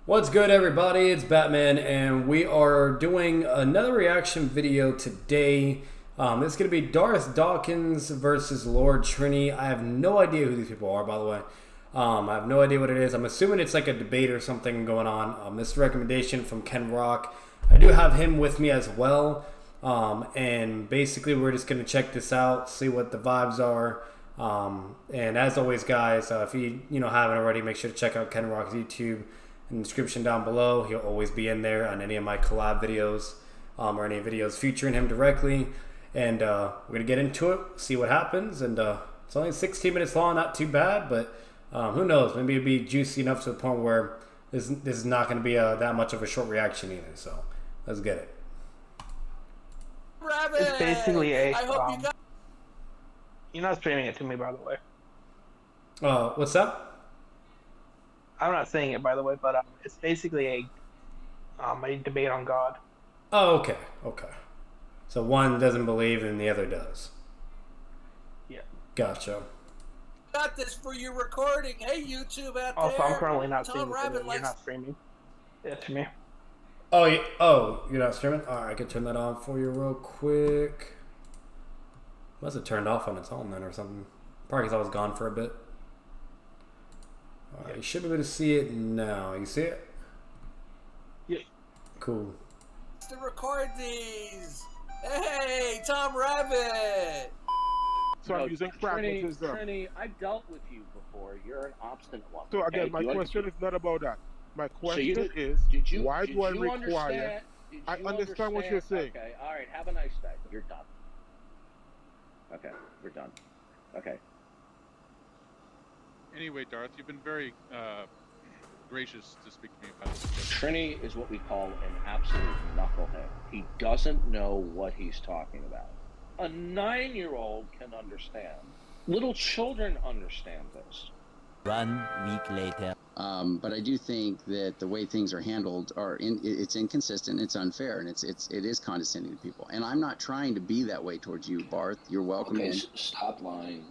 What's good, everybody? It's Batman, and we are doing another reaction video today. It's going to be Darth Dawkins versus Lord Trini. I have no idea who these people are, by the way. I have no idea what it is. I'm assuming it's like a debate or something going on. This recommendation from Ken Rock. I do have him with me as well. And basically, we're just going to check this out, see what the vibes are. And as always, guys, if you haven't already, make sure to check out Ken Rock's YouTube in the description down below. He'll always be in there on any of my collab videos or any videos featuring him directly. And we're going to get into it, see what happens. And it's only 16 minutes long, not too bad, but who knows? Maybe it'll be juicy enough to the point where this is not going to be that much of a short reaction either. So let's get it. Rabbit! It's basically a. I hope you got. You're not streaming it to me, by the way. What's that? I'm not saying it, by the way, but it's basically a debate on God. Oh, okay, okay. So one doesn't believe and the other does. Yeah. Gotcha. Got this for your recording. Hey, YouTube out Also, there. I'm currently not Tom streaming. Rabbit You're likes... not streaming it to me. Oh, you're not streaming? Alright, I can turn that on for you real quick. Must have turned off on its own then or something. Probably because I was gone for a bit. Alright, you should be able to see it now. You see it? Yeah. Cool. To record these. Hey, Tom Rabbit. So I'm using fragments. Trini, I've dealt with you before. You're an obstinate one. So again, okay? my question is not about that. My question So is, why do I require? Understand, I understand what you're saying. Okay, all right. Have a nice day. You're done. Okay, we're done. Okay. Anyway, Darth, you've been very gracious to speak to me about this. Trini is what we call an absolute knucklehead. He doesn't know what he's talking about. A 9-year-old can understand. Little children understand this. 1 week later. But I do think that the way things are handled it's inconsistent, it's unfair, and it is condescending to people. And I'm not trying to be that way towards you, Barth. You're welcome in. Stop lying.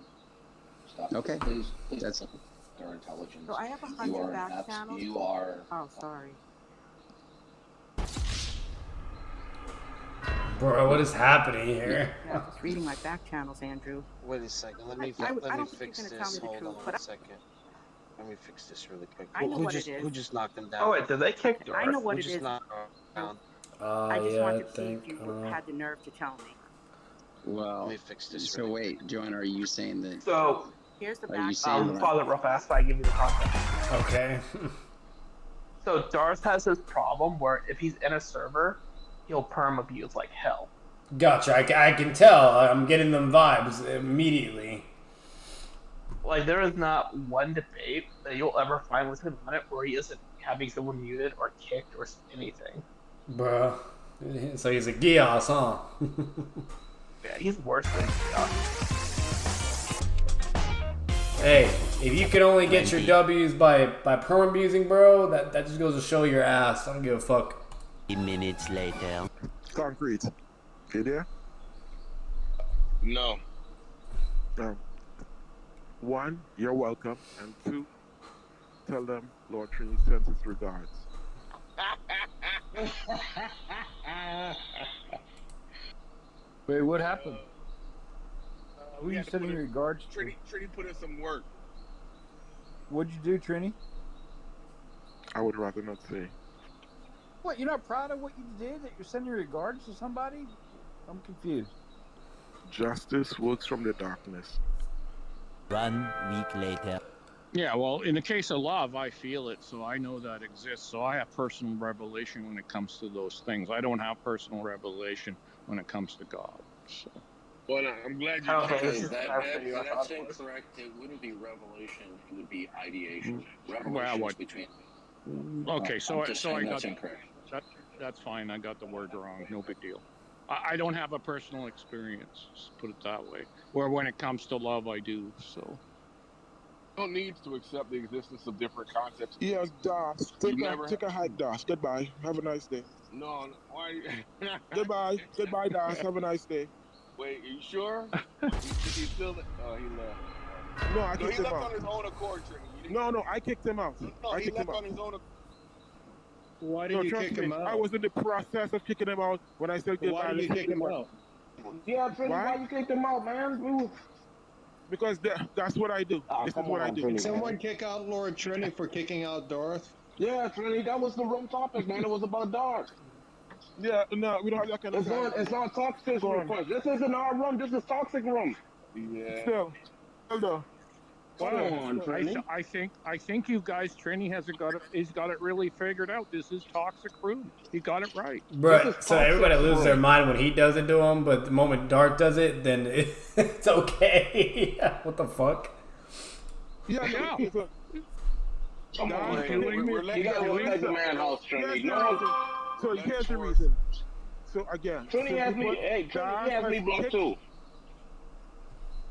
Stop. Okay. Please That's their intelligence. So I have 100 back channels. You are. Oh, sorry. Bro, what is happening here? Yeah, just reading my back channels, Andrew. Wait a second. Let me fix this. Hold on a second. Let me fix this really quick. I know what it is. Who just knocked him down? Oh wait, did they kick Darth? I know what Who it just is. knocked him down? I just Yeah, wanted I to see if think. you had the nerve to tell me. well. Let me fix this. So wait, Joanna, are you saying that? So, Here's the Are you back. saying pause it real fast so I give you the context. Okay. So Darth has this problem where if he's in a server, he'll perm abuse like hell. Gotcha. I can tell. I'm getting them vibes immediately. Like there is not one debate that you'll ever find with him on it where he isn't having someone muted or kicked or anything. Bruh. So he's a Gios, huh? Yeah, he's worse than Hey, if you can only get your W's by perm abusing, bro, that just goes to show your ass. I don't give a fuck. 3 minutes later. Concrete. You there? No. No. 1, you're welcome, and 2, tell them Lord Trini sends his regards. Wait, what happened? Who you sending your regards to? Trini put in some work. What'd you do, Trini? I would rather not say. What, you're not proud of what you did? That you're sending your regards to somebody? I'm confused. Justice works from the darkness. 1 week later. Yeah, well, in the case of love, I feel it, so I know that exists. So I have personal revelation when it comes to those things. I don't have personal revelation when it comes to God. So. Well, I'm glad you. Okay, That's incorrect. It wouldn't be revelation. It would be ideation. Revelation is between. Okay, so I'm just I saying got that's incorrect. That's fine. I got the word wrong. No big deal. I don't have a personal experience. Let's put it that way. Where when it comes to love, I do. So. No need to accept the existence of different concepts. Yes, Das. Take a hike, Das. Goodbye. Have a nice day. No, why? Goodbye. Goodbye, Das. Have a nice day. Wait, are you sure? He's still. Oh, he left. No, I No, kicked he him left out. on his own accord, Trini. No, I kicked him out. No, I he kicked left him out. on his own. Why did No, you trust kick me, him out? I was in the process of kicking him out when I said goodbye. Why did you kick him out? Yeah, Trini, why you kicked him out, man? Because that's what I do. Oh, This is come what I on, do. Trini, Did someone man. kick out Lord Trini for kicking out Darth? Yeah, Trini, that was the wrong topic, man. It was about Darth. Yeah, no, we don't have that kind of time. It's not toxic request. This isn't our room. This is toxic room. Yeah. Still, hold on. Come on, Trini. I think you guys, Trini he's got it really figured out. This is toxic room. He got it right. Right. So everybody loses their mind when he does it to him, but the moment Darth does it, then it's okay. What the fuck? Yeah. Come on, Trini. You gotta respect the man house, Trini. So here's the reason. So again, Trini has me. Hey, Trini has me blocked too.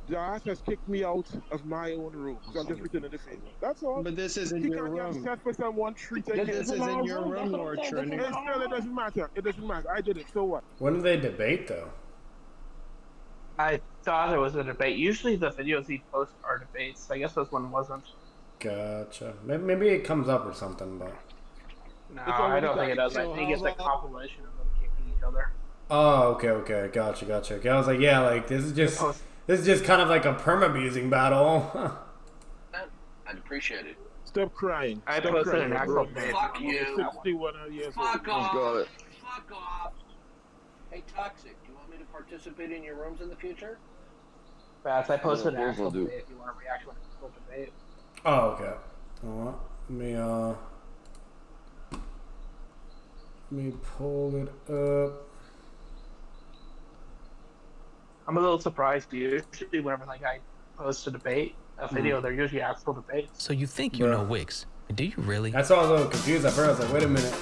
Darth has kicked me out of my own room, so I'm just returning the favor. That's all. But this isn't he your can't room. get upset for someone treating This isn't your room, Lord Trini. It doesn't matter. It doesn't matter. I did it. So what? When do they debate though? I thought it was a debate. Usually the videos he posts are debates. I guess this one wasn't. Gotcha. Maybe it comes up or something, but. No, I don't think it does. I think it's a compilation of them kicking each other. Oh, okay. Gotcha. Okay, I was like, yeah, like this is just kind of like a perma-abusing battle. I'd appreciate it. Stop crying. I posted an actual debate. Fuck you. 61 years old. Fuck off. Got it. Fuck off. Hey, Toxic, do you want me to participate in your rooms in the future? Bats, I posted an Yeah, actual we'll do. debate if you want to react to an actual debate. Oh, okay. Let me pull it up. I'm a little surprised. Usually, whenever like I post a debate, a video, they're usually actual debates. So you think you know Wix? Do you really? That's why I was a little confused at first. I was like, wait a minute.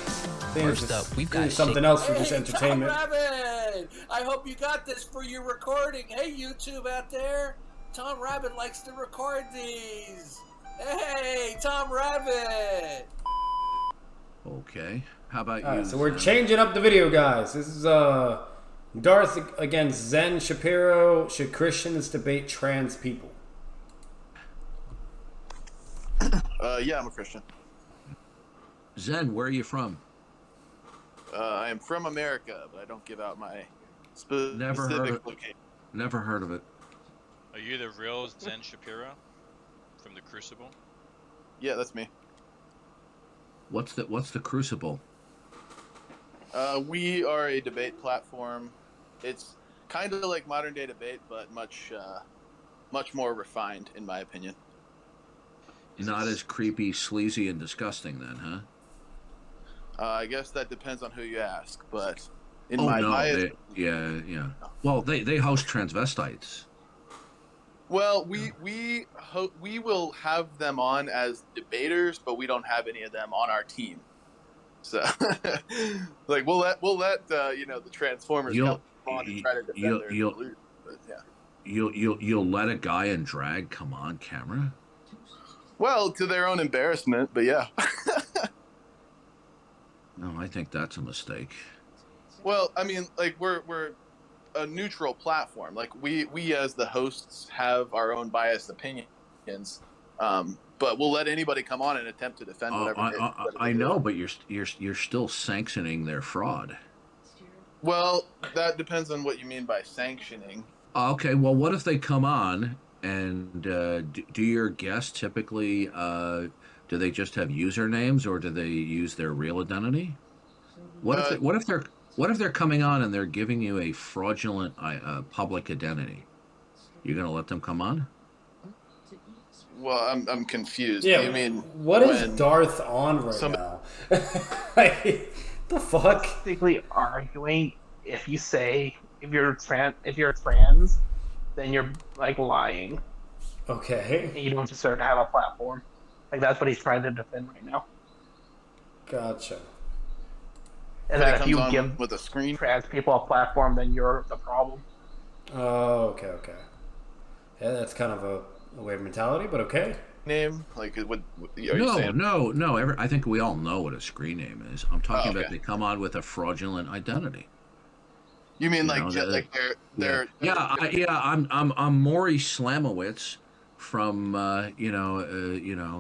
First up, we've got something else for just Hey, entertainment. Tom Rabbit! I hope you got this for your recording. Hey, YouTube out there. Tom Rabbit likes to record these. Hey, Tom Rabbit! Okay. How about All you? right, so we're changing up the video, guys. This is Darth against Zen Shapiro. Should Christians debate trans people? Yeah, I'm a Christian. Zen, where are you from? I am from America, but I don't give out my specific location. Never heard of it. Are you the real Zen Shapiro from the Crucible? Yeah, that's me. What's the Crucible? We are a debate platform. It's kind of like modern day debate, but much more refined, in my opinion. Not as creepy, sleazy, and disgusting, then, huh? I guess that depends on who you ask, but in yeah. Well, they host transvestites. Well, we will have them on as debaters, but we don't have any of them on our team. So, like we'll let the Transformers come on and try to defend their beliefs. But yeah. You'll let a guy in drag come on camera? Well, to their own embarrassment, but yeah. No, I think that's a mistake. Well, I mean, like we're a neutral platform. Like we as the hosts have our own biased opinions, but we'll let anybody come on and attempt to defend whatever. I know, but you're still sanctioning their fraud. Well, that depends on what you mean by sanctioning. Okay, well, what if they come on and do your guests typically do they just have usernames or do they use their real identity? What if they're coming on and they're giving you a fraudulent public identity? You're gonna let them come on? Well, I'm confused. Yeah, you mean what is Darth on right now? Like, the fuck? Basically arguing if you're trans, then you're like lying. Okay. And you don't deserve to have a platform. Like that's what he's trying to defend right now. Gotcha. And that if you give with a screen trans people a platform, then you're the problem. Oh, okay. Yeah, that's kind of a weird mentality, but okay. Name like are you No. saying? I think we all know what a screen name is. I'm talking about they come on with a fraudulent identity. You mean they're I'm Maury Slamowitz from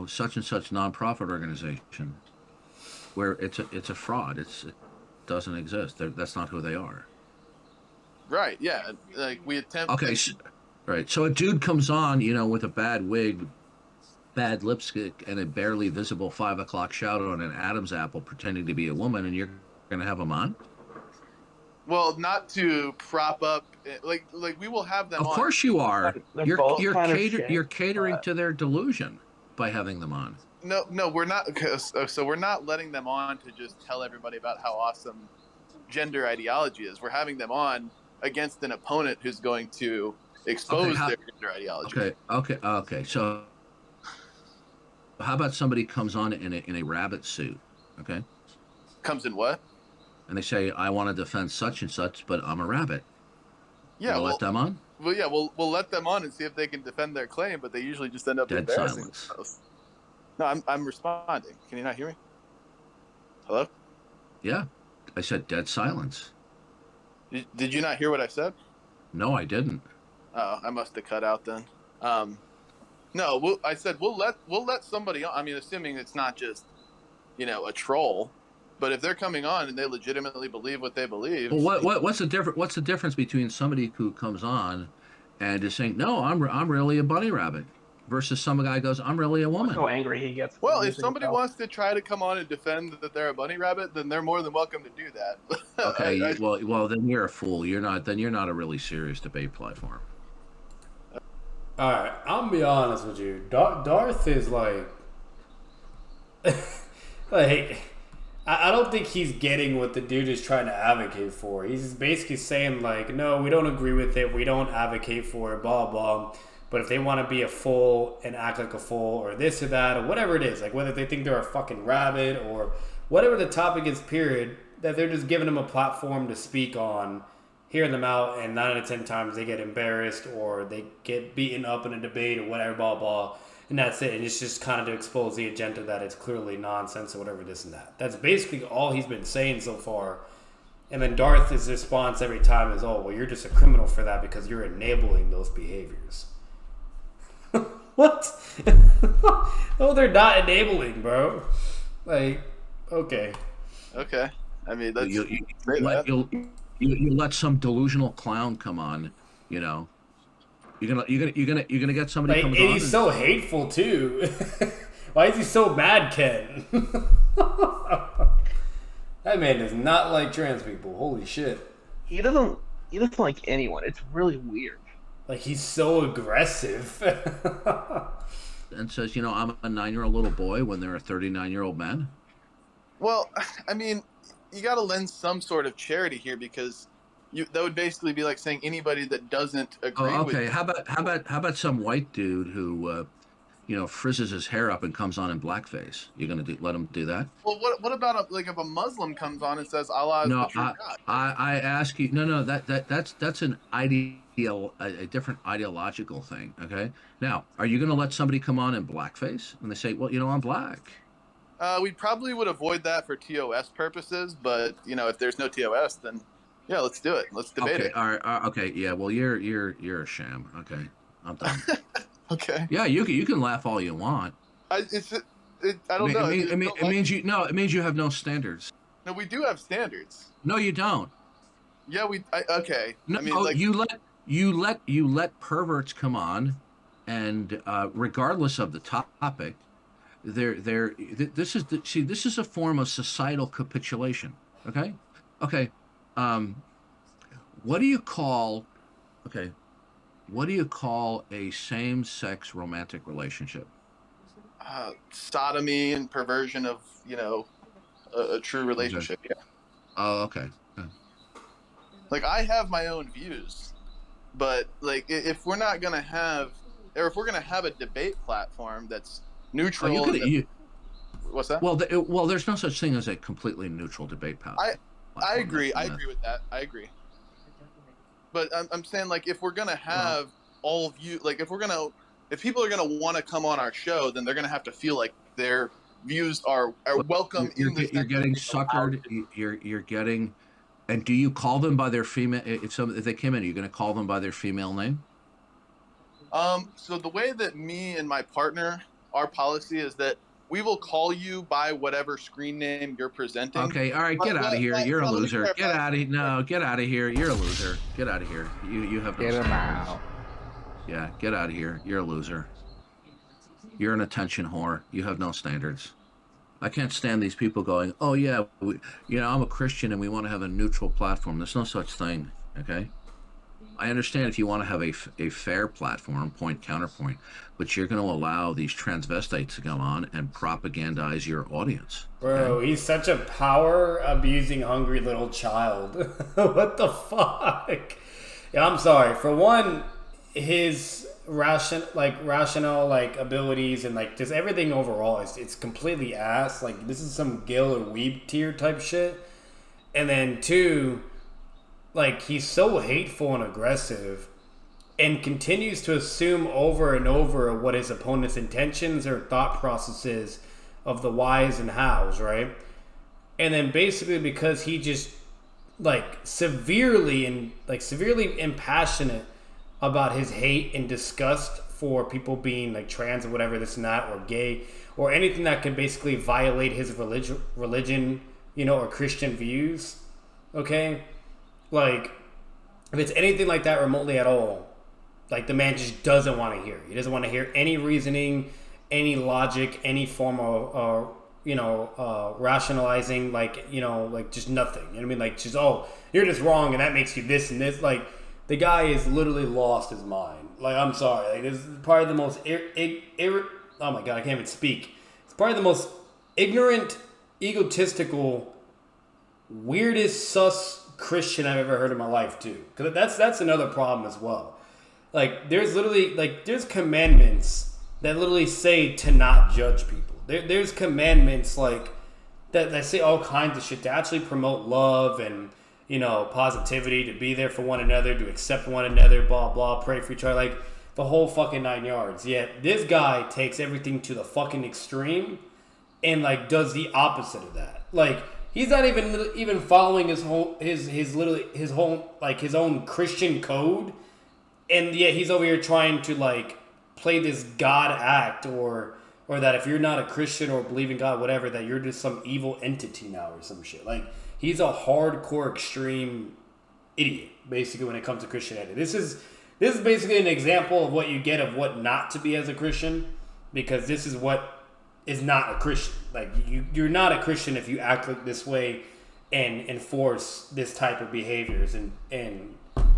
such and such nonprofit organization. where it's a fraud. It doesn't exist. That's not who they are. Right? Yeah. Like we attempt. Okay. Right. So a dude comes on, with a bad wig, bad lipstick, and a barely visible 5 o'clock shadow on an Adam's apple, pretending to be a woman, and you're gonna have him on? Well, not to prop up, like we will have them Of on. course you are. You're catering but... to their delusion by having them on. No, we're not. So we're not letting them on to just tell everybody about how awesome gender ideology is. We're having them on against an opponent who's going to expose their gender ideology. Okay. So how about somebody comes on in a rabbit suit? Okay. Comes in what? And they say, I want to defend such and such, but I'm a rabbit. Yeah, we'll let them on? Well, yeah, we'll let them on and see if they can defend their claim, but they usually just end up Dead embarrassing silence. themselves. No, I'm responding. Can you not hear me? Hello? Yeah, I said dead silence. Did you not hear what I said? No, I didn't. Oh, I must have cut out then. No, I said we'll let somebody on. I mean, assuming it's not just, a troll. But if they're coming on and they legitimately believe what they believe, well, what's the difference? What's the difference between somebody who comes on and is saying, "No, I'm really a bunny rabbit," versus some guy goes, "I'm really a woman." How angry he gets. Well, if somebody wants to try to come on and defend that they're a bunny rabbit, then they're more than welcome to do that. Okay, well, then you're a fool. Then you're not a really serious debate platform. All right, I'm gonna be honest with you. Darth is like, I don't think he's getting what the dude is trying to advocate for. He's basically saying like, no, we don't agree with it. We don't advocate for it, blah, blah. But if they want to be a fool and act like a fool or this or that or whatever it is, like whether they think they're a fucking rabbit or whatever the topic is, period, that they're just giving them a platform to speak on, hearing them out, and 9 out of 10 times they get embarrassed or they get beaten up in a debate or whatever, blah, blah. And that's it. And it's just kind of to expose the agenda that it's clearly nonsense or whatever, this and that. That's basically all he's been saying so far. And then Darth's response every time is, oh, well, you're just a criminal for that because you're enabling those behaviors. What? No, they're not enabling, bro. Like, okay. Okay. I mean, that's... You let some delusional clown come on, You're gonna get somebody like, comes on. He's so hateful too. Why is he so mad, Ken? That man does not like trans people. Holy shit. He doesn't like anyone. It's really weird. Like, he's so aggressive. And says, I'm a 9-year-old little boy when there are 39-year-old men. Well, I mean, you got to lend some sort of charity here because that would basically be like saying anybody that doesn't agree with. Okay, how about some white dude who, frizzes his hair up and comes on in blackface? You're gonna let him do that? Well, what about if a Muslim comes on and says Allah is the true God? I ask you, no, that's an a different ideological thing. Okay, now are you gonna let somebody come on in blackface and they say, well, I'm black? We probably would avoid that for TOS purposes, but if there's no TOS, then. Yeah, let's do it. Let's debate it. All right. Okay. Yeah. Well, you're a sham. Okay, I'm done. Okay. Yeah, you can laugh all you want. I don't know. It means you have no standards. No, we do have standards. No, you don't. Yeah, okay. No, I mean, you let perverts come on, and regardless of the topic, this is a form of societal capitulation. Okay. What do you call a same-sex romantic relationship? Sodomy and perversion of a true relationship. Okay. Yeah. Oh, okay. Yeah. Like, I have my own views, but like if we're gonna have a debate platform that's neutral. What's that? Well, there's no such thing as a completely neutral debate platform. I agree. I agree with that. I agree. But I'm saying, like, if we're gonna have all of you, like, if people are gonna want to come on our show, then they're gonna have to feel like their views are welcome. You're getting suckered. You're getting. And do you call them by their female? If they came in, are you going to call them by their female name? So the way that me and my partner, our policy is that will call you by whatever screen name you're presenting. Okay, all right, get out of here. You're a loser. Get out of here. No, get out of here. You're a loser. Get out of here. You have no Get him standards. out. Yeah, get out of here. You're a loser. You're an attention whore. You have no standards. I can't stand these people going, oh yeah, I'm a Christian and we want to have a neutral platform. There's no such thing, okay? I understand if you want to have a fair platform, point counterpoint, but you're going to allow these transvestites to go on and propagandize your audience. Bro, he's such a power-abusing, hungry little child. What the fuck? Yeah, I'm sorry. For one, his rational abilities and like just everything overall it's completely ass. Like this is some Gil or Weeb tier type shit. And then two, like he's so hateful and aggressive and continues to assume over and over what his opponent's intentions or thought processes of the whys and hows, right? And then basically because he just severely impassionate about his hate and disgust for people being like trans or whatever, this and that, or gay, or anything that could basically violate his religion, or Christian views, okay? Like, if it's anything like that remotely at all, like the man just doesn't want to hear. He doesn't want to hear any reasoning, any logic, any form of, rationalizing, just nothing. You know what I mean? Like, just, oh, you're just wrong and that makes you this and this. Like, the guy is literally lost his mind. Like, I'm sorry. Like, this is probably the most oh my God, I can't even speak. It's probably the most ignorant, egotistical, weirdest sus Christian I've ever heard in my life too. Because that's another problem as well. Like, there's commandments that literally say to not judge people. There's commandments that say all kinds of shit to actually promote love and positivity, to be there for one another, to accept one another, blah, blah, pray for each other, like the whole fucking 9 yards. Yet this guy takes everything to the fucking extreme and does the opposite of that. Like, he's not even following his own Christian code, and yet he's over here trying to play this God act or that if you're not a Christian or believe in God, whatever, that you're just some evil entity now or some shit. Like, he's a hardcore extreme idiot, basically, when it comes to Christianity. This is basically an example of what you get of what not to be as a Christian, because this is what is not a Christian. Like, you're not a Christian if you act like this way and enforce this type of behaviors and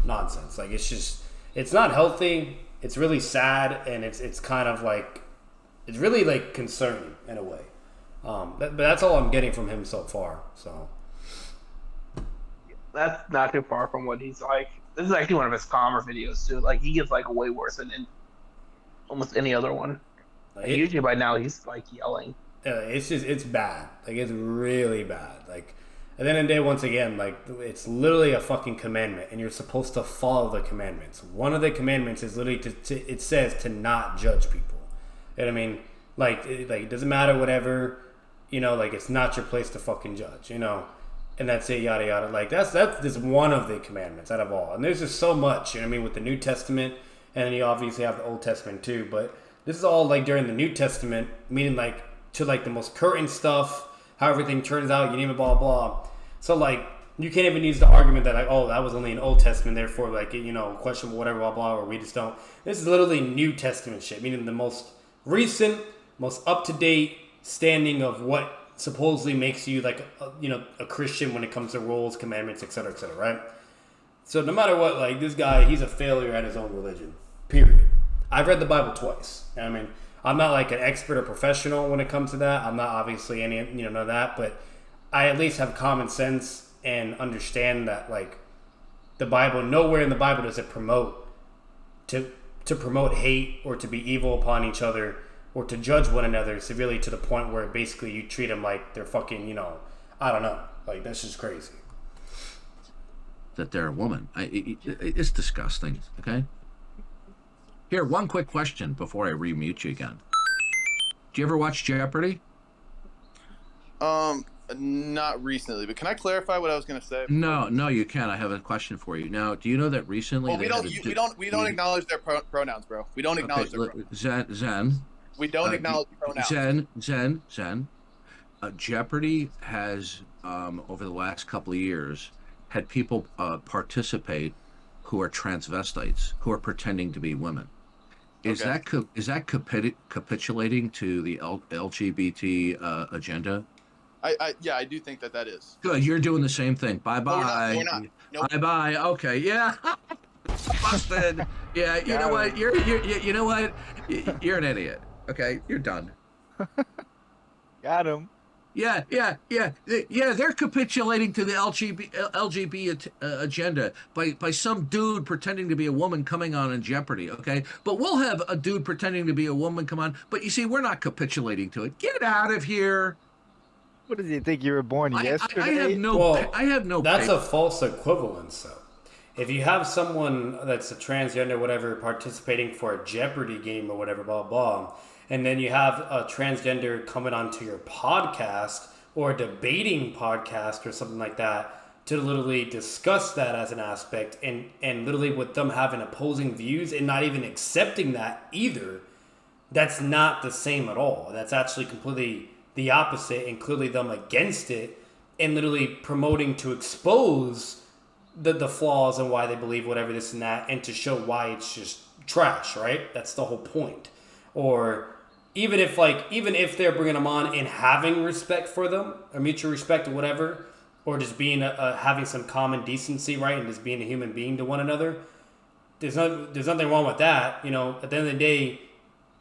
nonsense. Like, it's not healthy. It's really sad, and it's kind of it's really concerning in a way. But that's all I'm getting from him so far. So that's not too far from what he's like. This is actually one of his calmer videos too. Like, he gets way worse than almost any other one. Usually by now he's yelling. It's bad. Like, it's really bad. Like, at the end of the day, once again, it's literally a fucking commandment, and you're supposed to follow the commandments. One of the commandments is literally it says to not judge people. You know what I mean? It doesn't matter whatever, it's not your place to fucking judge, and that's it, yada yada. That's just one of the commandments out of all. And there's just so much, with the New Testament, and then you obviously have the Old Testament too, but this is all during the New Testament, meaning to the most current stuff, how everything turns out, you name it, blah blah. So you can't even use the argument that oh, that was only in Old Testament, therefore questionable, whatever, blah blah, or we just don't. This is literally New Testament shit, meaning the most recent, most up-to-date standing of what supposedly makes you a Christian when it comes to rules, commandments, etc., right? So no matter what, this guy, he's a failure at his own religion, period. I've read the Bible twice. I mean, I'm not an expert or professional when it comes to that. I'm not obviously any none of that, but I at least have common sense and understand that the Bible, nowhere in the Bible does it promote to promote hate or to be evil upon each other or to judge one another severely to the point where basically you treat them like they're fucking, I don't know. That's just crazy. That they're a woman. It's disgusting, okay? Here, one quick question before I remute you again. Do you ever watch Jeopardy? Not recently, but can I clarify what I was going to say? No, you can't. I have a question for you. Now, do you know that recently? Well, we don't acknowledge their pronouns, bro. We don't acknowledge their pronouns. Zen, We don't acknowledge pronouns. Zen. Jeopardy has, over the last couple of years, had people participate who are transvestites, who are pretending to be women. Is that capitulating to the LGBT agenda? Yeah, I do think that is. Good, you're doing the same thing. Bye bye. We're not. Nope. Bye bye. Okay, yeah. Busted. Yeah, you know what? You know what? You're an idiot. Okay, you're done. Got him. Yeah. They're capitulating to the LGBT agenda by some dude pretending to be a woman coming on in Jeopardy. Okay, but we'll have a dude pretending to be a woman come on. But you see, we're not capitulating to it. Get out of here. What does he think? You were born yesterday? I have no. That's a false equivalence, though. If you have someone that's a transgender, whatever, participating for a Jeopardy game or whatever, blah blah. And then you have a transgender coming onto your podcast or a debating podcast or something like that to literally discuss that as an aspect and literally with them having opposing views and not even accepting that either, that's not the same at all. That's actually completely the opposite and clearly them against it and literally promoting to expose the flaws and why they believe whatever this and that and to show why it's just trash, right? That's the whole point. Or even if they're bringing them on and having respect for them or mutual respect or whatever, or just being having some common decency, right, and just being a human being to one another, there's nothing wrong with that. You know, at the end of the day,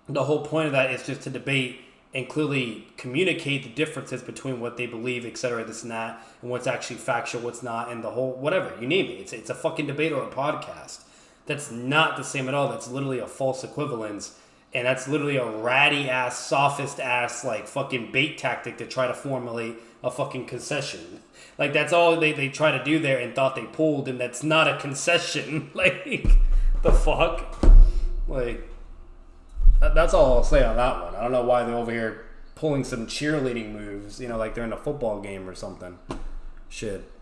the whole point of that is just to debate and clearly communicate the differences between what they believe, et cetera, this and that, and what's actually factual, what's not, and the whole whatever you name it. It's a fucking debate or a podcast. That's not the same at all. That's literally a false equivalence. And that's literally a ratty ass, sophist ass, like fucking bait tactic to try to formulate a fucking concession. Like that's all they try to do there and thought they pulled, and that's not a concession. Like the fuck. Like that's all I'll say on that one. I don't know why they're over here pulling some cheerleading moves. You know, like they're in a football game or something. Shit.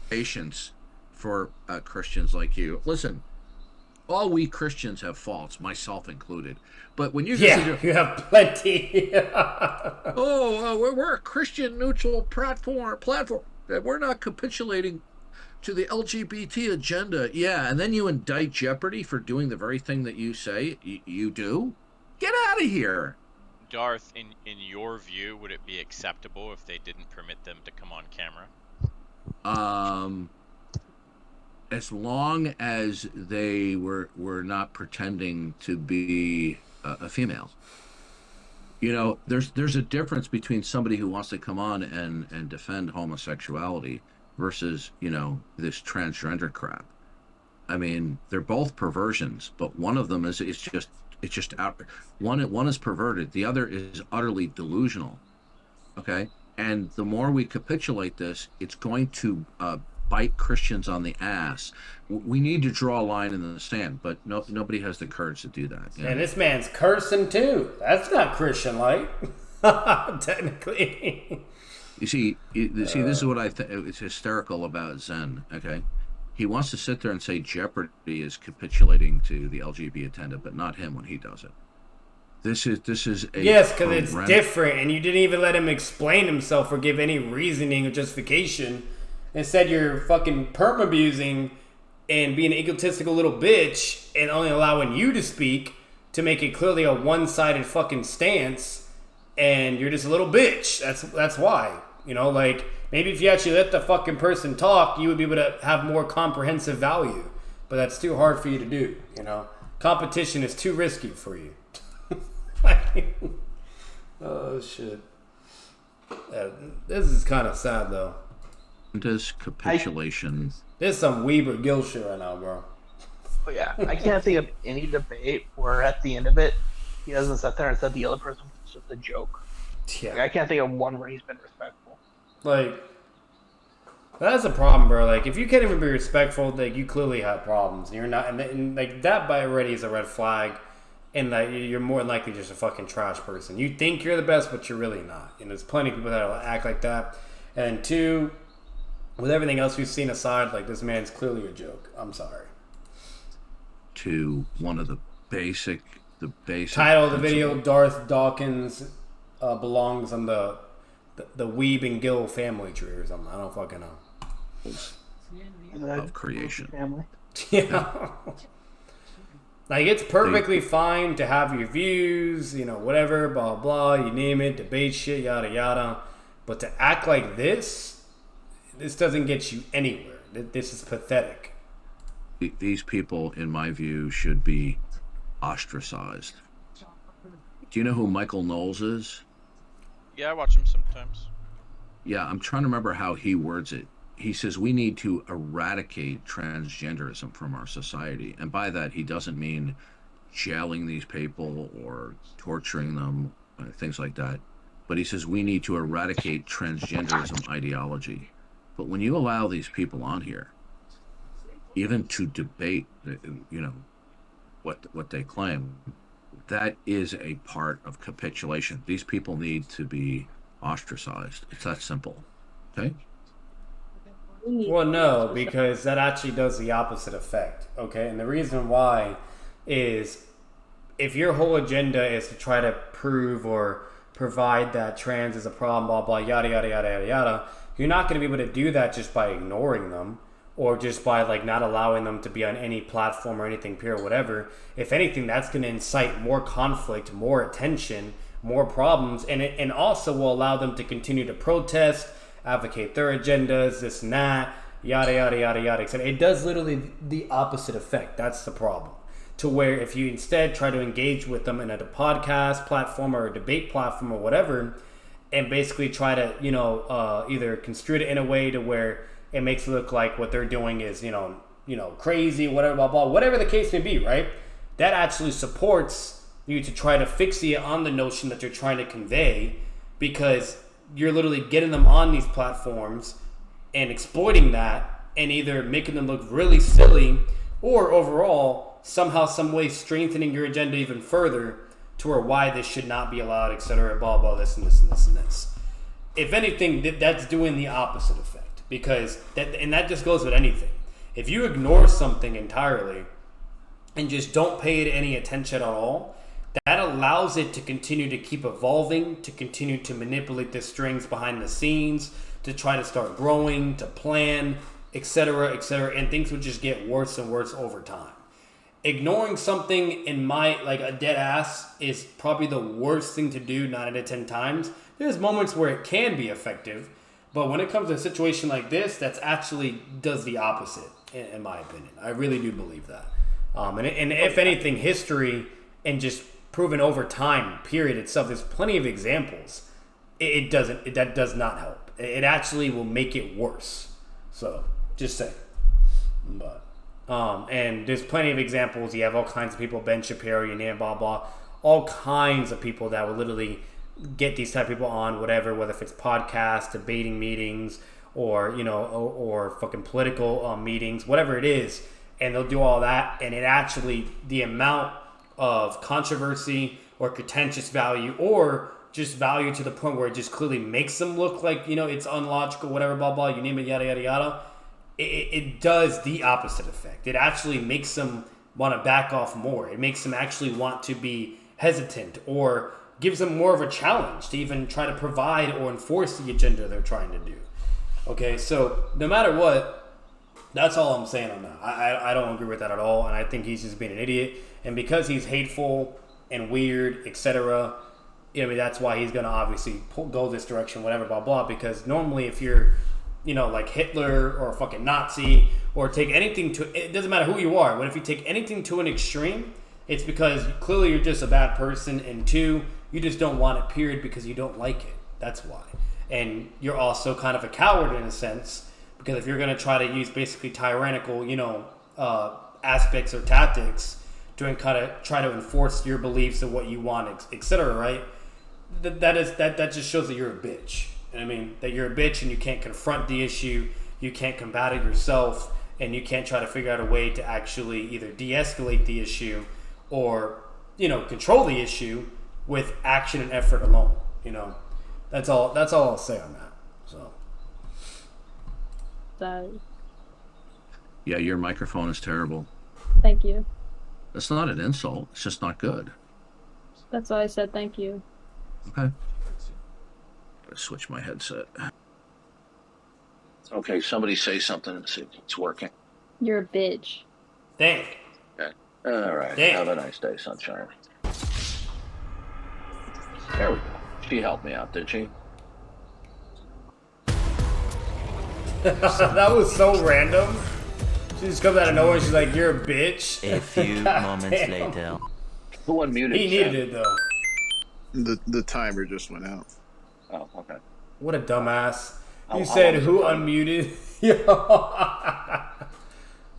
Patience for Christians like you. Listen. All we Christians have faults, myself included. But when you consider... you have plenty. We're a Christian neutral platform. We're not capitulating to the LGBT agenda. Yeah, and then you indict Jeopardy for doing the very thing that you say you do? Get out of here. Darth, in your view, would it be acceptable if they didn't permit them to come on camera? As long as they were not pretending to be a female. You know, there's a difference between somebody who wants to come on and defend homosexuality versus, you know, this transgender crap. I mean, they're both perversions, but one of them is just out. One is perverted, the other is utterly delusional. Okay? And the more we capitulate this, it's going to bite Christians on the ass. We need to draw a line in the sand, but nobody has the courage to do that. And this man's cursing too. That's not Christian-like, technically. You see, this is what I think is hysterical about Zen. Okay, he wants to sit there and say Jeopardy is capitulating to the LGBT agenda, but not him when he does it. This is a yes, because it's different, and you didn't even let him explain himself or give any reasoning or justification. Instead, you're fucking perm-abusing and being an egotistical little bitch and only allowing you to speak to make it clearly a one-sided fucking stance, and you're just a little bitch. That's why. You know, like, maybe if you actually let the fucking person talk, you would be able to have more comprehensive value. But that's too hard for you to do, you know? Competition is too risky for you. Oh, shit. This is kind of sad, though. Does capitulation. There's some Weber Gill shit right now, bro. Oh, yeah. I can't think of any debate where at the end of it, he doesn't sit there and said the other person was just a joke. Yeah. Like, I can't think of one where he's been respectful. Like, that's a problem, bro. Like, if you can't even be respectful, like, you clearly have problems. And you're not, and like, that by already is a red flag. And like, you're more than likely just a fucking trash person. You think you're the best, but you're really not. And there's plenty of people that will act like that. And two, with everything else we've seen aside, like, this man's clearly a joke. I'm sorry. To one of the basic the basic title of the video: principle. Darth Dawkins belongs on the Weeb and Gill family tree or something. I don't fucking know. Of creation. Family. Yeah. Like, it's perfectly fine to have your views, you know, whatever, blah, blah, you name it, debate shit, yada, yada. But to act like this doesn't get you anywhere. This is pathetic. These people, in my view, should be ostracized. Do you know who Michael Knowles is? Yeah, I watch him sometimes. Yeah, I'm trying to remember how he words it. He says we need to eradicate transgenderism from our society. And by that, he doesn't mean jailing these people or torturing them, things like that. But he says we need to eradicate transgenderism ideology. But when you allow these people on here, even to debate, you know, what they claim, that is a part of capitulation. These people need to be ostracized. It's that simple. Okay? Well, no, because that actually does the opposite effect, okay? And the reason why is if your whole agenda is to try to prove or provide that trans is a problem, blah, blah, yada, yada, yada, yada, yada, you're not going to be able to do that just by ignoring them or just by, like, not allowing them to be on any platform or anything, pure, whatever. If anything, that's going to incite more conflict, more attention, more problems, and also will allow them to continue to protest, advocate their agendas, this and that, yada, yada, yada, yada, etc. It does literally the opposite effect. That's the problem. To where if you instead try to engage with them in a podcast platform or a debate platform or whatever, and basically try to, you know, either construe it in a way to where it makes it look like what they're doing is, you know, crazy, whatever, blah, blah, whatever the case may be, right? That actually supports you to try to fixate on the notion that you're trying to convey, because you're literally getting them on these platforms and exploiting that and either making them look really silly or overall somehow, some way strengthening your agenda even further to where why this should not be allowed, etc., blah, blah, this and this and this and this. If anything, that's doing the opposite effect, because that just goes with anything. If you ignore something entirely and just don't pay it any attention at all, that allows it to continue to keep evolving, to continue to manipulate the strings behind the scenes, to try to start growing, to plan, etc., and things would just get worse and worse over time. Ignoring something in like a dead ass is probably the worst thing to do 9 out of 10 times. There's moments where it can be effective, but when it comes to a situation like this, that's actually does the opposite, in my opinion. I really do believe that. And if anything, history and just proven over time, period itself, there's plenty of examples. That does not help. It actually will make it worse. So, just say. But, and there's plenty of examples. You have all kinds of people, Ben Shapiro, you name, blah, blah, all kinds of people that will literally get these type of people on, whatever, whether if it's podcasts, debating meetings, or, you know, or fucking political meetings, whatever it is, and they'll do all that, and it actually, the amount of controversy or contentious value or just value to the point where it just clearly makes them look like, you know, it's unlogical, whatever, blah, blah, you name it, yada, yada, yada. It does the opposite effect. It actually makes them want to back off more. It makes them actually want to be hesitant, or gives them more of a challenge to even try to provide or enforce the agenda they're trying to do. Okay, so no matter what, that's all I'm saying on that. I don't agree with that at all, and I think he's just being an idiot. And because he's hateful and weird, etc., I mean, that's why he's going to obviously go this direction, whatever, blah, blah. Because normally if you're, you know, like Hitler or a fucking Nazi, or take anything to, it doesn't matter who you are, but if you take anything to an extreme, it's because clearly you're just a bad person, and two, you just don't want it, period, because you don't like it. That's why. And you're also kind of a coward in a sense, because if you're going to try to use basically tyrannical, you know, aspects or tactics to kind of try to enforce your beliefs and what you want, etc., right? That just shows that you're a bitch. I mean, that you're a bitch and you can't confront the issue, you can't combat it yourself, and you can't try to figure out a way to actually either de-escalate the issue or, you know, control the issue with action and effort alone. You know, that's all I'll say on that. So. Sorry. Yeah, your microphone is terrible. Thank you. That's not an insult. It's just not good. That's why I said thank you. Okay. Let's switch my headset. Okay, somebody say something and see if it's working. You're a bitch. Dang. Okay. All right. Dang. Have a nice day, sunshine. There we go. She helped me out, did she? That was so random. She just comes out of nowhere and she's like, "You're a bitch." A few moments later. Who unmuted? He needed it though. The timer just went out. Oh, okay. What a dumbass. How- You how said long is who the timer? unmuted?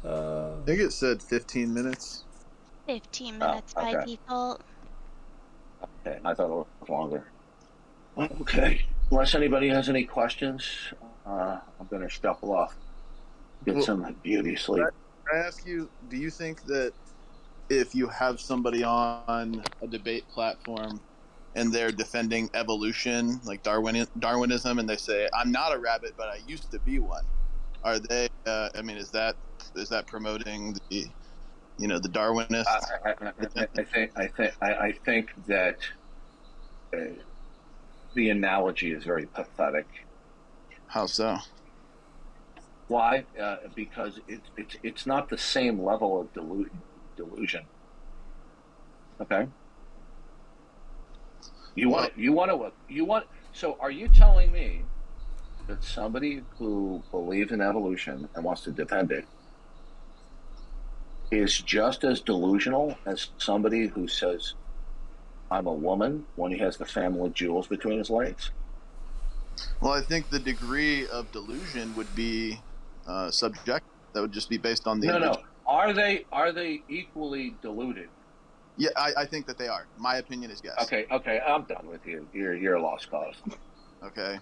I think it said 15 minutes. 15 minutes by okay. default. Okay, I thought it was longer. Okay. Unless anybody has any questions, I'm going to shuffle off. Get some beauty sleep. Can I ask you, do you think that if you have somebody on a debate platform and they're defending evolution, like Darwinism, and they say, "I'm not a rabbit, but I used to be one," are they? I mean, is that promoting the, the Darwinist? I think that the analogy is very pathetic. How so? Why? Because it's not the same level of delusion. Okay. So are you telling me that somebody who believes in evolution and wants to defend it is just as delusional as somebody who says, "I'm a woman," when he has the family jewels between his legs? Well, I think the degree of delusion would be subjective. That would just be based on the No. Are they equally deluded? Yeah, I think that they are. My opinion is yes. Okay, I'm done with you. You're a lost cause. Okay.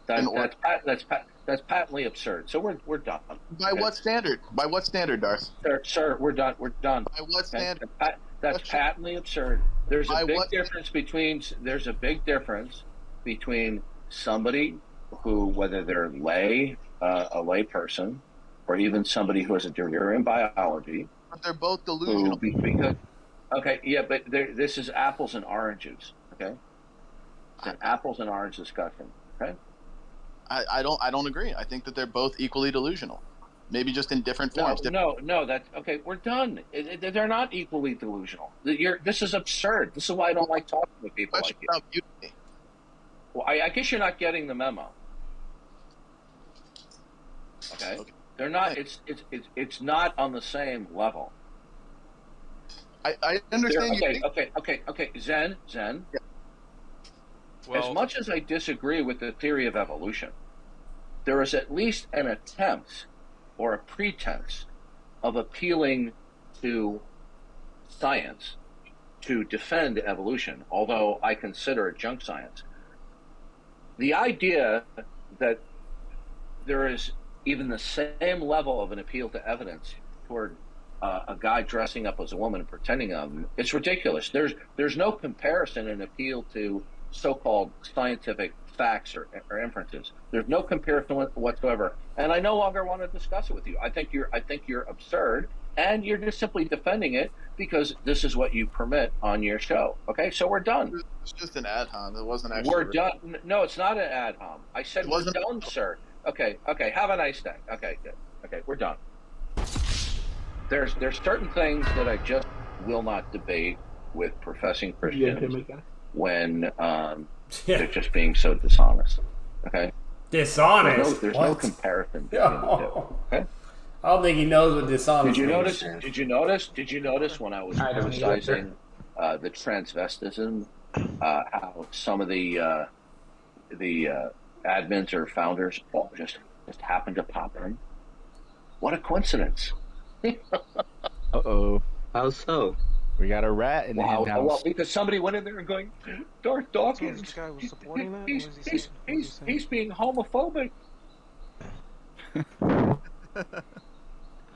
That's patently absurd. So we're done. By what standard? By what standard, Darth? Sir, we're done. We're done. By what standard? That's patently absurd. There's a big difference between somebody who, whether they're a lay person, or even somebody who has a degree in biology. But they're both delusional. But this is apples and oranges. Okay, it's an apples and orange discussion. Okay. I don't agree. I think that they're both equally delusional, maybe just in different forms. No. That's okay. We're done. They're not equally delusional. This is absurd. This is why I don't like talking with people like you. Well, I guess you're not getting the memo. Okay. They're not. It's not on the same level. I understand. Okay. Zen. Yeah. Well, as much as I disagree with the theory of evolution, there is at least an attempt or a pretense of appealing to science to defend evolution, although I consider it junk science. The idea that there is even the same level of an appeal to evidence toward a guy dressing up as a woman and pretending it's ridiculous. There's no comparison and appeal to so-called scientific facts or inferences. There's no comparison whatsoever, and I no longer want to discuss it with you. I think you're absurd, and you're just simply defending it because this is what you permit on your show. Okay, so we're done. It's just an ad hom. It wasn't actually. We're done. No, it's not an ad hom. I said we're done, sir. Okay. Have a nice day. Okay, good. Okay, we're done. There's certain things that I just will not debate with professing Christians when they're just being so dishonest. Okay. Dishonest. There's no comparison between the two. Okay. I don't think he knows what dishonest Did means. you notice when I was criticizing the transvestism, how some of the admins or founders just happened to pop in? What a coincidence! Uh-oh. How so? We got a rat in the house. Well, because somebody went in there and going, Darth Dawkins, This guy was supporting that? he's being homophobic. So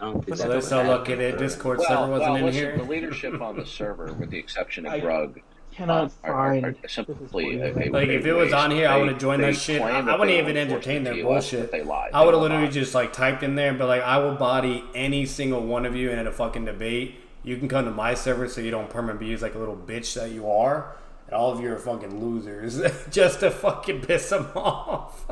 they're so lucky that Discord server wasn't in here. The leadership on the server, with the exception of Rug, Cannot find. are simply Like if it was on here, I would have joined that shit. I wouldn't even entertain their bullshit. I would have literally just like typed in there, but like I will body any single one of you in a fucking debate. you can come to my server so you don't permanently be used like a little bitch that you are. And all of you are fucking losers just to fucking piss them off.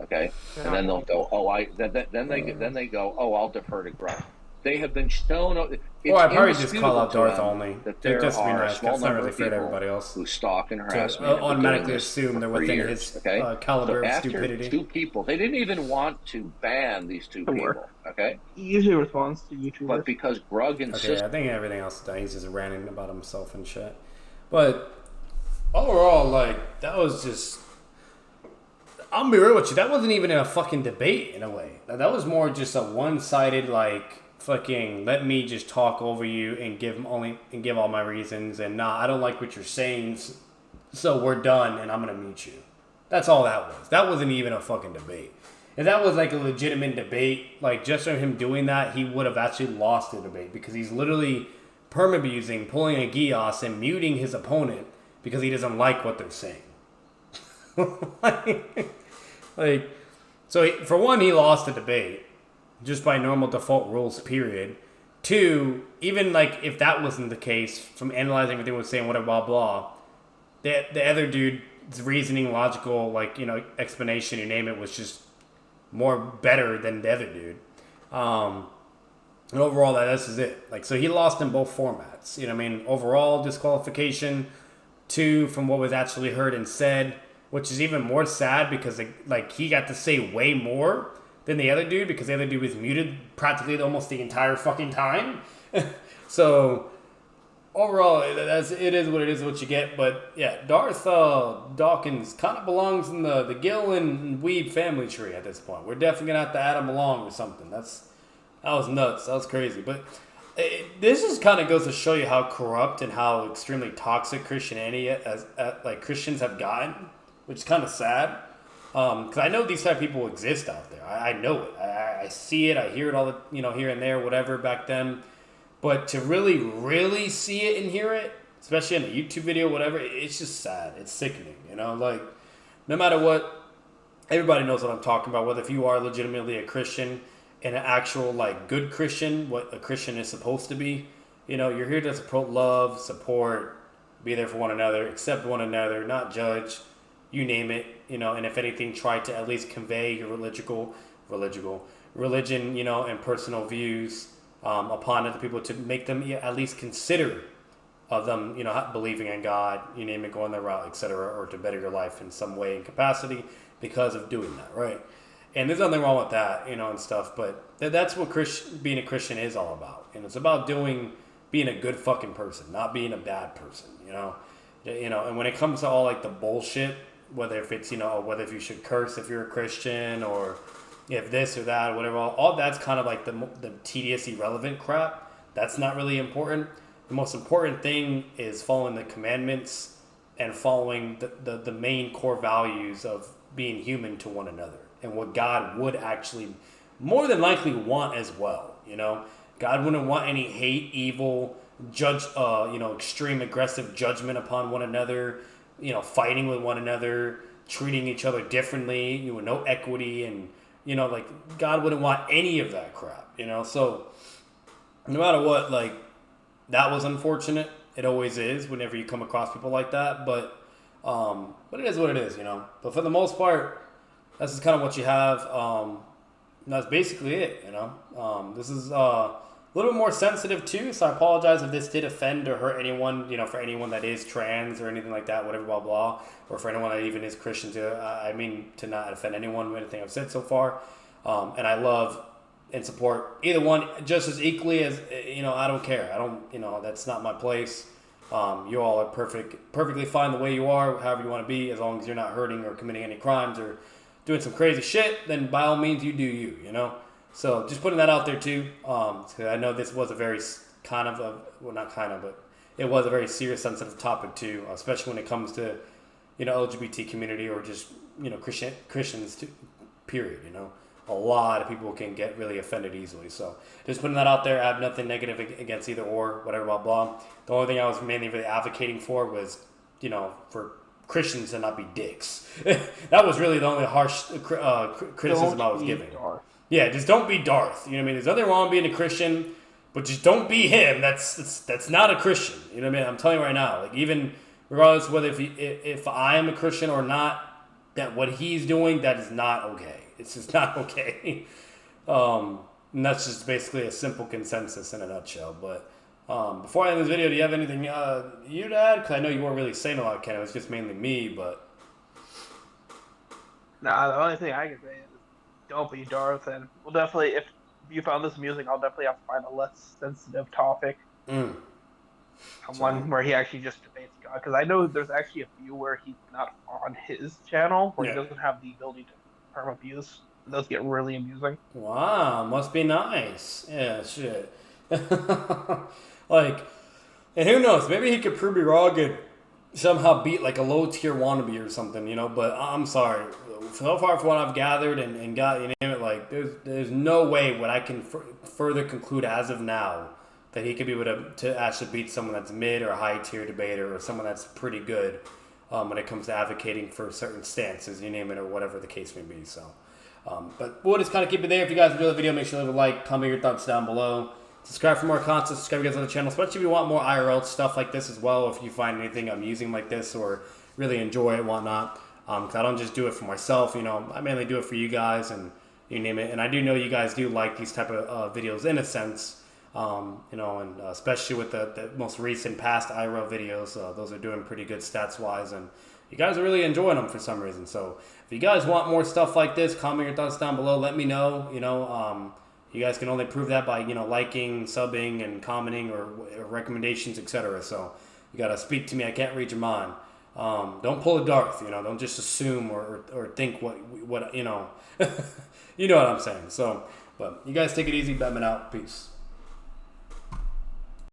Okay, and then they'll go, then they go, oh, I'll defer to Greg. They have been shown. Or I probably just call out Darth only. That there just to be are nice, a small it's not number really of fair to people everybody else. who stalk and harass me. Automatically assume they're within his caliber of after stupidity. 2 people, they didn't even want to ban these 2 people. Okay, he usually responds to YouTubers, but because Grug insists. Okay, I think everything else is done. He's just ranting about himself and shit. But overall, like, that was just. I'm gonna be real with you. That wasn't even a fucking debate in a way. That was more just a one-sided, like, fucking let me just talk over you and give all my reasons. And I don't like what you're saying, so we're done, and I'm gonna mute you. That's all that was. That wasn't even a fucking debate. If that was like a legitimate debate, like just from him doing that, he would have actually lost the debate because he's literally permabusing, pulling a Gios, and muting his opponent because he doesn't like what they're saying. Like, so for one, he lost the debate just by normal default rules, period. 2, even like if that wasn't the case, from analyzing everything was saying, whatever, blah, blah, the other dude's reasoning, logical, like, you know, explanation, you name it, was just more better than the other dude. And overall, this is it. Like, so he lost in both formats. You know what I mean? Overall disqualification. 2, from what was actually heard and said, which is even more sad because like he got to say way more than the other dude because the other dude was muted practically almost the entire fucking time. So overall, it is what it is, what you get. But yeah, Darth Dawkins kind of belongs in the Gill and Weeb family tree at this point. We're definitely gonna have to add him along or something. That was nuts. That was crazy. But this just kind of goes to show you how corrupt and how extremely toxic Christianity like Christians have gotten, which is kind of sad. Because I know these type of people exist out there. I know it. I see it. I hear it all the, here and there, whatever, back then. But to really, really see it and hear it, especially in a YouTube video, whatever, it's just sad. It's sickening, Like, no matter what, everybody knows what I'm talking about. Whether if you are legitimately a Christian and an actual, like, good Christian, what a Christian is supposed to be, you're here to support love, support, be there for one another, accept one another, not judge, you name it, and if anything, try to at least convey your religion, and personal views upon other people to make them at least consider of them, believing in God, you name it, going their route, etc., or to better your life in some way and capacity because of doing that, right? And there's nothing wrong with that, and stuff, but that's what being a Christian is all about. And it's about being a good fucking person, not being a bad person, and when it comes to all like the bullshit, whether if it's, whether if you should curse if you're a Christian or if this or that or whatever, all that's kind of like the tedious, irrelevant crap. That's not really important. The most important thing is following the commandments and following the main core values of being human to one another and what God would actually more than likely want as well. God wouldn't want any hate, evil, extreme aggressive judgment upon one another, fighting with one another, treating each other differently, no equity, and like God wouldn't want any of that crap, so no matter what, like, that was unfortunate. It always is whenever you come across people like that, but it is what it is, but for the most part, this is kind of what you have. That's basically it, this is a little bit more sensitive too, so I apologize if this did offend or hurt anyone, for anyone that is trans or anything like that, whatever, blah, blah, or for anyone that even is Christian too. I mean to not offend anyone with anything I've said so far. And I love and support either one just as equally as, I don't care. I don't, that's not my place. You all are perfectly fine the way you are, however you want to be, as long as you're not hurting or committing any crimes or doing some crazy shit, then by all means you do you, So just putting that out there too. I know this was a very it was a very serious, sensitive topic too, especially when it comes to, LGBT community or just, Christians too, period, A lot of people can get really offended easily. So just putting that out there. I have nothing negative against either or, whatever, blah, blah. The only thing I was mainly really advocating for was, for Christians to not be dicks. That was really the only harsh criticism I was giving. Yeah, just don't be Darth. You know what I mean? There's nothing wrong being a Christian. but just don't be him. That's not a Christian. You know what I mean? I'm telling you right now. Like, even regardless of whether if I am a Christian or not, that what he's doing, that is not okay. It's just not okay. And that's just basically a simple consensus in a nutshell. But before I end this video, do you have anything you'd add? Because I know you weren't really saying a lot, Ken. It was just mainly me, but... Nah, the only thing I can say is don't be Darth, and we'll definitely, if you found this amusing, I'll definitely have to find a less sensitive topic. One where he actually just debates God, because I know there's actually a few where he's not on his channel, where he doesn't have the ability to term abuse. Those get really amusing. Wow, must be nice. Yeah, shit. Like, and who knows, maybe he could prove me wrong and somehow beat like a low tier wannabe or something, you know, but I'm sorry. So far from what I've gathered and got, you name it, like, there's no way what I can further conclude as of now that he could be able to actually beat someone that's mid or high tier debater or someone that's pretty good when it comes to advocating for certain stances, you name it, or whatever the case may be. So, but we'll just kind of keep it there. If you guys enjoy the video, make sure to leave a like, comment your thoughts down below. Subscribe for more content. Subscribe to you guys on the channel, especially if you want more IRL stuff like this as well. If you find anything amusing like this or really enjoy it and whatnot. Because I don't just do it for myself, you know. I mainly do it for you guys and you name it. And I do know you guys do like these type of videos in a sense. You know, and especially with the most recent past IRL videos. Those are doing pretty good stats-wise. And you guys are really enjoying them for some reason. So if you guys want more stuff like this, comment your thoughts down below. Let me know, you know. You guys can only prove that by, you know, liking, subbing, and commenting or recommendations, etc. So you got to speak to me. I can't read your mind. Don't pull a Darth, you know. Don't just assume or think what you know. You know what I'm saying. So, but you guys take it easy. Batman out. Peace.